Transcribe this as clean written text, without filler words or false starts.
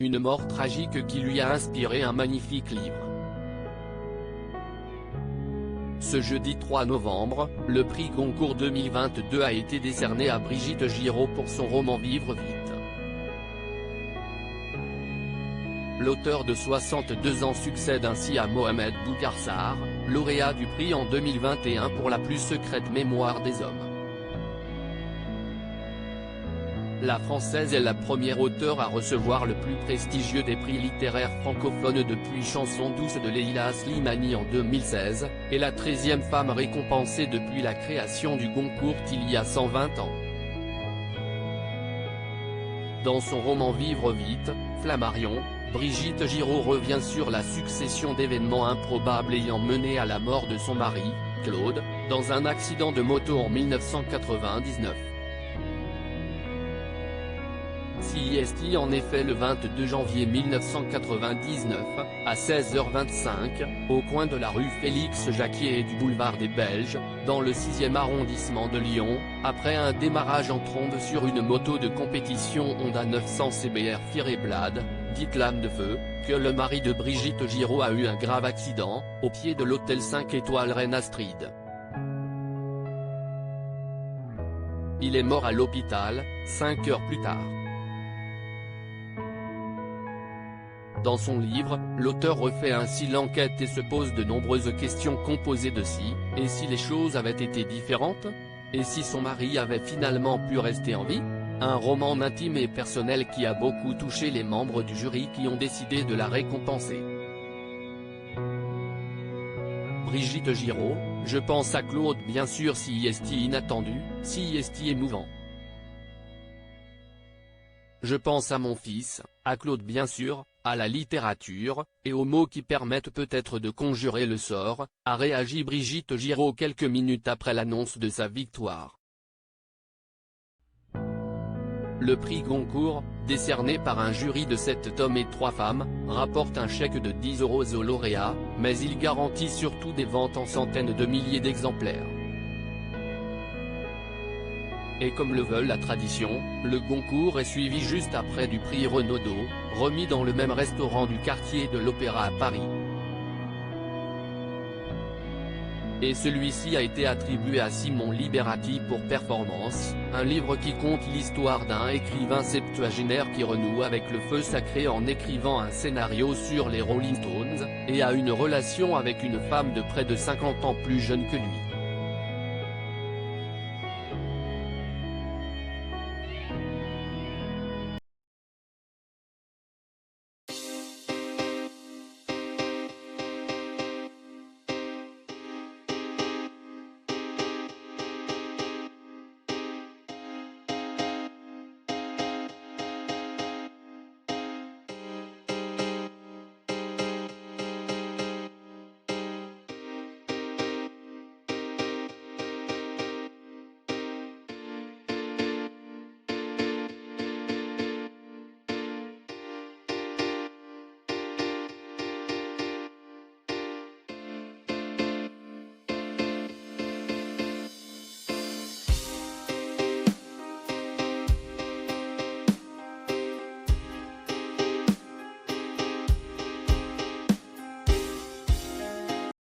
une mort tragique qui lui a inspiré un magnifique livre. Ce jeudi 3 novembre, le prix Goncourt 2022 a été décerné à Brigitte Giraud pour son roman Vivre vite. L'auteur de 62 ans succède ainsi à Mohamed Bougarsar, lauréat du prix en 2021 pour la plus secrète mémoire des hommes. La Française est la première auteure à recevoir le plus prestigieux des prix littéraires francophones depuis Chanson douce de Leila Slimani en 2016, et la 13e femme récompensée depuis la création du Goncourt il y a 120 ans. Dans son roman Vivre vite, Flammarion, Brigitte Giraud revient sur la succession d'événements improbables ayant mené à la mort de son mari, Claude, dans un accident de moto en 1999. CIST en effet le 22 janvier 1999, à 16h25, au coin de la rue Félix-Jacquier et du boulevard des Belges, dans le 6e arrondissement de Lyon, après un démarrage en trombe sur une moto de compétition Honda 900 CBR Fireblade, dite lame de feu, que le mari de Brigitte Giraud a eu un grave accident, au pied de l'hôtel 5 étoiles Reine Astrid. Il est mort à l'hôpital, 5 heures plus tard. Dans son livre, l'auteur refait ainsi l'enquête et se pose de nombreuses questions composées de et si les choses avaient été différentes? Et si son mari avait finalement pu rester en vie? Un roman intime et personnel qui a beaucoup touché les membres du jury qui ont décidé de la récompenser. Brigitte Giraud, je pense à Claude bien sûr CIST inattendu, CIST émouvant. Je pense à mon fils, à Claude bien sûr, à la littérature, et aux mots qui permettent peut-être de conjurer le sort, a réagi Brigitte Giraud quelques minutes après l'annonce de sa victoire. Le prix Goncourt, décerné par un jury de 7 hommes et 3 femmes, rapporte un chèque de 10 € au lauréat, mais il garantit surtout des ventes en centaines de milliers d'exemplaires. Et comme le veut la tradition, le Goncourt est suivi juste après du prix Renaudot, remis dans le même restaurant du quartier de l'Opéra à Paris. Et celui-ci a été attribué à Simon Liberati pour Performance, un livre qui conte l'histoire d'un écrivain septuagénaire qui renoue avec le feu sacré en écrivant un scénario sur les Rolling Stones, et a une relation avec une femme de près de 50 ans plus jeune que lui.